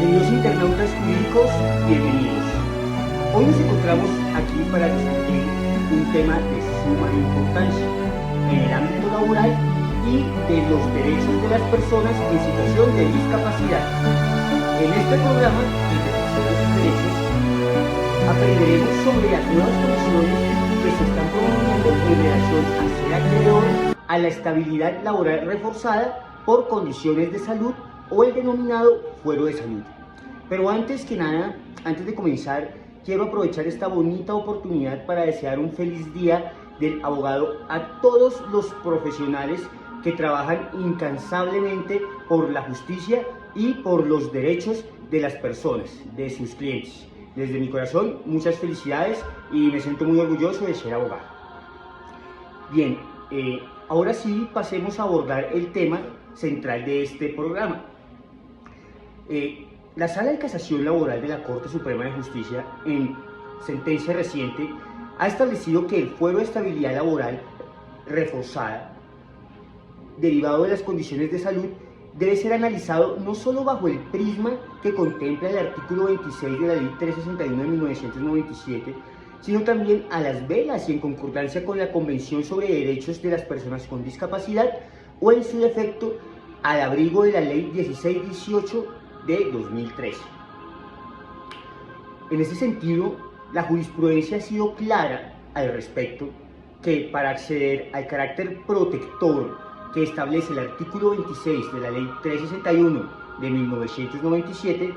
Queridos internautas jurídicos, bienvenidos. Hoy nos encontramos aquí para discutir un tema de suma importancia en el ámbito laboral y de los derechos de las personas en situación de discapacidad. En este programa, en Defensor de sus Derechos, aprenderemos sobre las nuevas condiciones que se están promoviendo en relación a ser acreedor a la estabilidad laboral reforzada por condiciones de salud o el denominado fuero de salud. Pero antes que nada, antes de comenzar, quiero aprovechar esta bonita oportunidad para desear un feliz día del abogado a todos los profesionales que trabajan incansablemente por la justicia y por los derechos de las personas, de sus clientes. Desde mi corazón, muchas felicidades y me siento muy orgulloso de ser abogado. Bien, ahora sí pasemos a abordar el tema central de este programa. La Sala de Casación Laboral de la Corte Suprema de Justicia, en sentencia reciente, ha establecido que el fuero de estabilidad laboral reforzada, derivado de las condiciones de salud, debe ser analizado no solo bajo el prisma que contempla el artículo 26 de la Ley 361 de 1997, sino también a las velas y en concordancia con la Convención sobre Derechos de las Personas con Discapacidad o en su defecto al abrigo de la Ley 1618 de 2013. En ese sentido, la jurisprudencia ha sido clara al respecto que para acceder al carácter protector que establece el artículo 26 de la Ley 361 de 1997,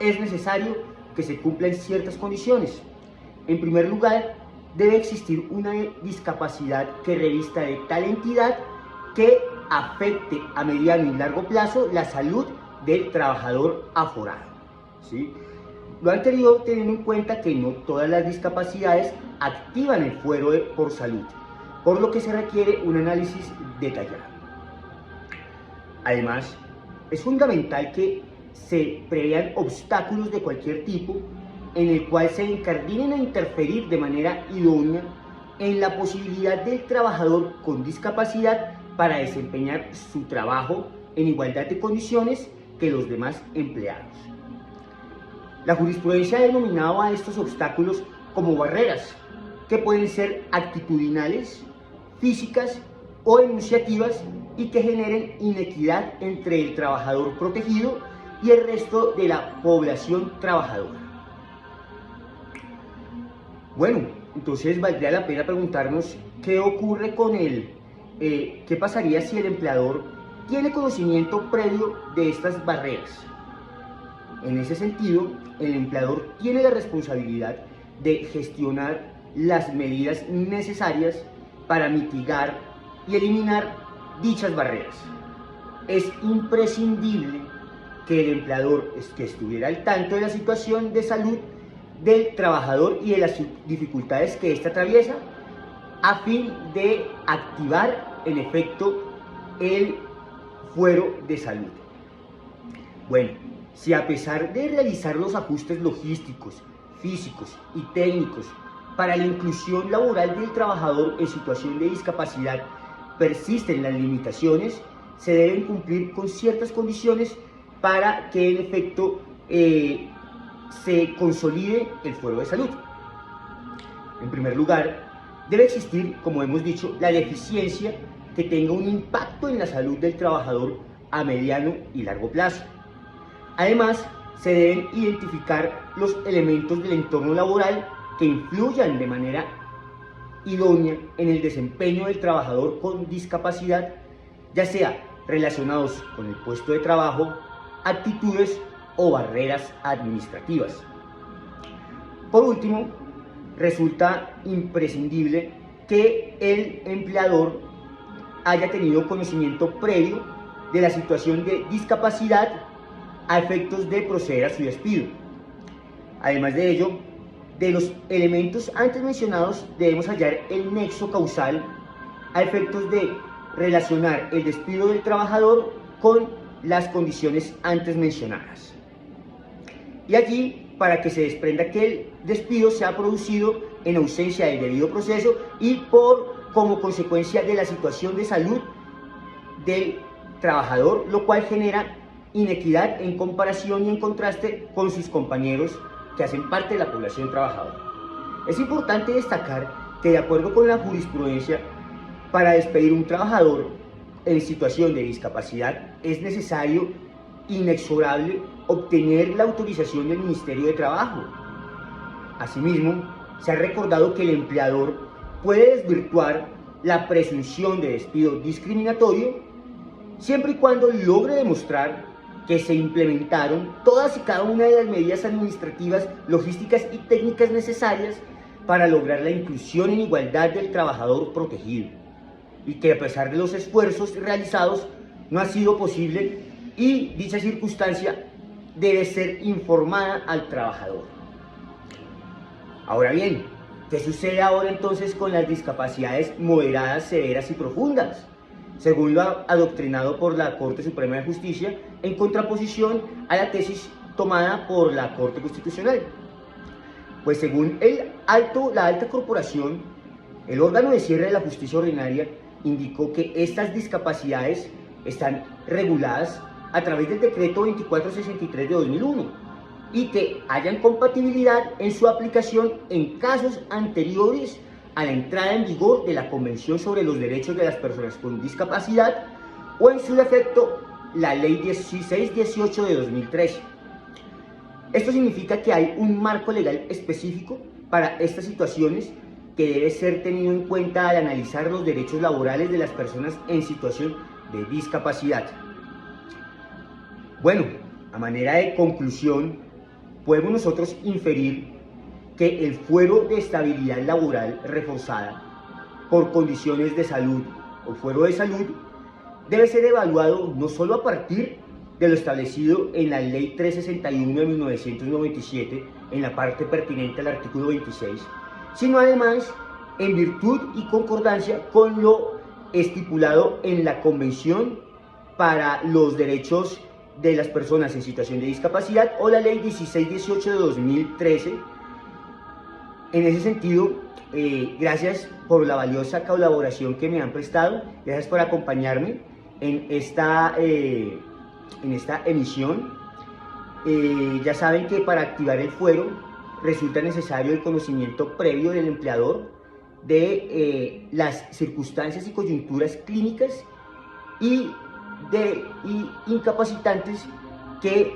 es necesario que se cumplan ciertas condiciones. En primer lugar, debe existir una discapacidad que revista de tal entidad que afecte a mediano y largo plazo la salud del trabajador aforado, ¿sí? Lo anterior teniendo en cuenta que no todas las discapacidades activan el fuero por salud, por lo que se requiere un análisis detallado. Además, es fundamental que se prevean obstáculos de cualquier tipo en el cual se incardinen a interferir de manera idónea en la posibilidad del trabajador con discapacidad para desempeñar su trabajo en igualdad de condiciones que los demás empleados. La jurisprudencia ha denominado a estos obstáculos como barreras, que pueden ser actitudinales, físicas o enunciativas y que generen inequidad entre el trabajador protegido y el resto de la población trabajadora. Bueno, entonces valdría la pena preguntarnos qué ocurre con qué pasaría si el empleador tiene conocimiento previo de estas barreras. En ese sentido, el empleador tiene la responsabilidad de gestionar las medidas necesarias para mitigar y eliminar dichas barreras. Es imprescindible que el empleador estuviera al tanto de la situación de salud del trabajador y de las dificultades que éste atraviesa a fin de activar en efecto el fuero de salud. Bueno, si a pesar de realizar los ajustes logísticos, físicos y técnicos para la inclusión laboral del trabajador en situación de discapacidad persisten las limitaciones, se deben cumplir con ciertas condiciones para que en efecto se consolide el fuero de salud. En primer lugar, debe existir, como hemos dicho, la deficiencia que tenga un impacto en la salud del trabajador a mediano y largo plazo. Además, se deben identificar los elementos del entorno laboral que influyan de manera idónea en el desempeño del trabajador con discapacidad, ya sea relacionados con el puesto de trabajo, actitudes o barreras administrativas. Por último, resulta imprescindible que el empleador haya tenido conocimiento previo de la situación de discapacidad a efectos de proceder a su despido. Además de ello, de los elementos antes mencionados debemos hallar el nexo causal a efectos de relacionar el despido del trabajador con las condiciones antes mencionadas. Y allí, para que se desprenda que el despido se ha producido en ausencia del debido proceso y como consecuencia de la situación de salud del trabajador, lo cual genera inequidad en comparación y en contraste con sus compañeros que hacen parte de la población trabajadora. Es importante destacar que, de acuerdo con la jurisprudencia, para despedir un trabajador en situación de discapacidad es necesario, inexorable, obtener la autorización del Ministerio de Trabajo. Asimismo, se ha recordado que el empleador puede desvirtuar la presunción de despido discriminatorio siempre y cuando logre demostrar que se implementaron todas y cada una de las medidas administrativas, logísticas y técnicas necesarias para lograr la inclusión en igualdad del trabajador protegido, y que a pesar de los esfuerzos realizados no ha sido posible, y dicha circunstancia debe ser informada al trabajador. Ahora bien, ¿qué sucede ahora entonces con las discapacidades moderadas, severas y profundas? Según lo adoctrinado por la Corte Suprema de Justicia, en contraposición a la tesis tomada por la Corte Constitucional. Pues según la alta corporación, el órgano de cierre de la justicia ordinaria indicó que estas discapacidades están reguladas a través del decreto 2463 de 2001 y que hayan compatibilidad en su aplicación en casos anteriores a la entrada en vigor de la Convención sobre los Derechos de las Personas con Discapacidad o, en su defecto, la Ley 1618 de 2013. Esto significa que hay un marco legal específico para estas situaciones que debe ser tenido en cuenta al analizar los derechos laborales de las personas en situación de discapacidad. Bueno, a manera de conclusión, podemos nosotros inferir que el fuero de estabilidad laboral reforzada por condiciones de salud o fuero de salud debe ser evaluado no solo a partir de lo establecido en la Ley 361 de 1997 en la parte pertinente al artículo 26, sino además en virtud y concordancia con lo estipulado en la Convención para los Derechos de las Personas en Situación de Discapacidad o la Ley 1618 de 2013. En ese sentido, gracias por la valiosa colaboración que me han prestado, gracias por acompañarme en esta emisión. Ya saben que para activar el fuero resulta necesario el conocimiento previo del empleador de las circunstancias y coyunturas clínicas y incapacitantes que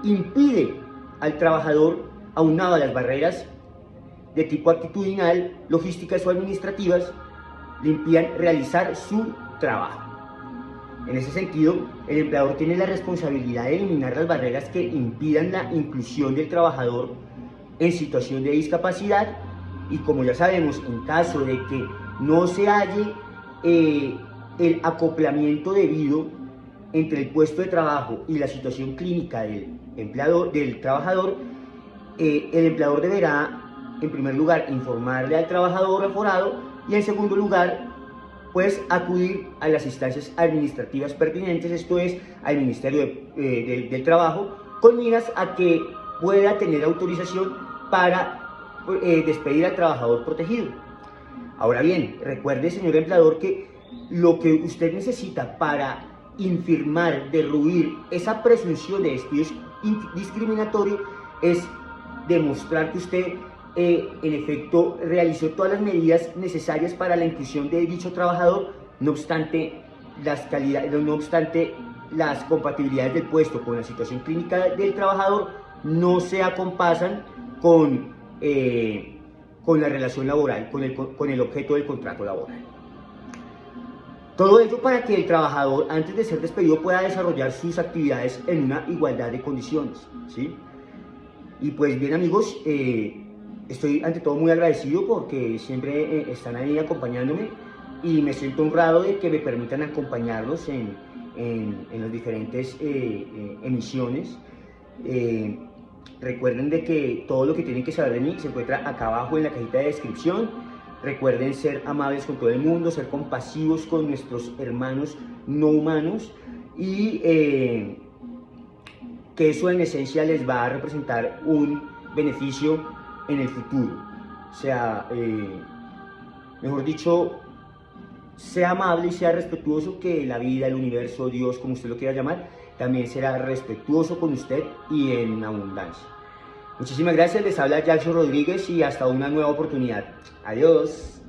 impide al trabajador, aunado a las barreras de tipo actitudinal, logísticas o administrativas, le impidan realizar su trabajo. En ese sentido, el empleador tiene la responsabilidad de eliminar las barreras que impidan la inclusión del trabajador en situación de discapacidad, y como ya sabemos, en caso de que no se halle el acoplamiento debido entre el puesto de trabajo y la situación clínica del trabajador, el empleador deberá, en primer lugar, informarle al trabajador aforado y, en segundo lugar, pues acudir a las instancias administrativas pertinentes, esto es, al Ministerio del Trabajo, con miras a que pueda tener autorización para despedir al trabajador protegido. Ahora bien, recuerde, señor empleador, que lo que usted necesita para infirmar, derruir esa presunción de despido discriminatorio es demostrar que usted en efecto realizó todas las medidas necesarias para la inclusión de dicho trabajador, no obstante las compatibilidades del puesto con la situación clínica del trabajador no se acompasan con la relación laboral, con el objeto del contrato laboral. Todo ello para que el trabajador, antes de ser despedido, pueda desarrollar sus actividades en una igualdad de condiciones, ¿sí? Y pues bien, amigos, estoy ante todo muy agradecido porque siempre están ahí acompañándome, y me siento honrado de que me permitan acompañarlos en las diferentes emisiones. Recuerden de que todo lo que tienen que saber de mí se encuentra acá abajo en la cajita de descripción. Recuerden ser amables con todo el mundo, ser compasivos con nuestros hermanos no humanos, y que eso en esencia les va a representar un beneficio en el futuro. O sea, mejor dicho, sea amable y sea respetuoso, que la vida, el universo, Dios, como usted lo quiera llamar, también será respetuoso con usted y en abundancia. Muchísimas gracias, les habla Jackson Rodríguez y hasta una nueva oportunidad. Adiós.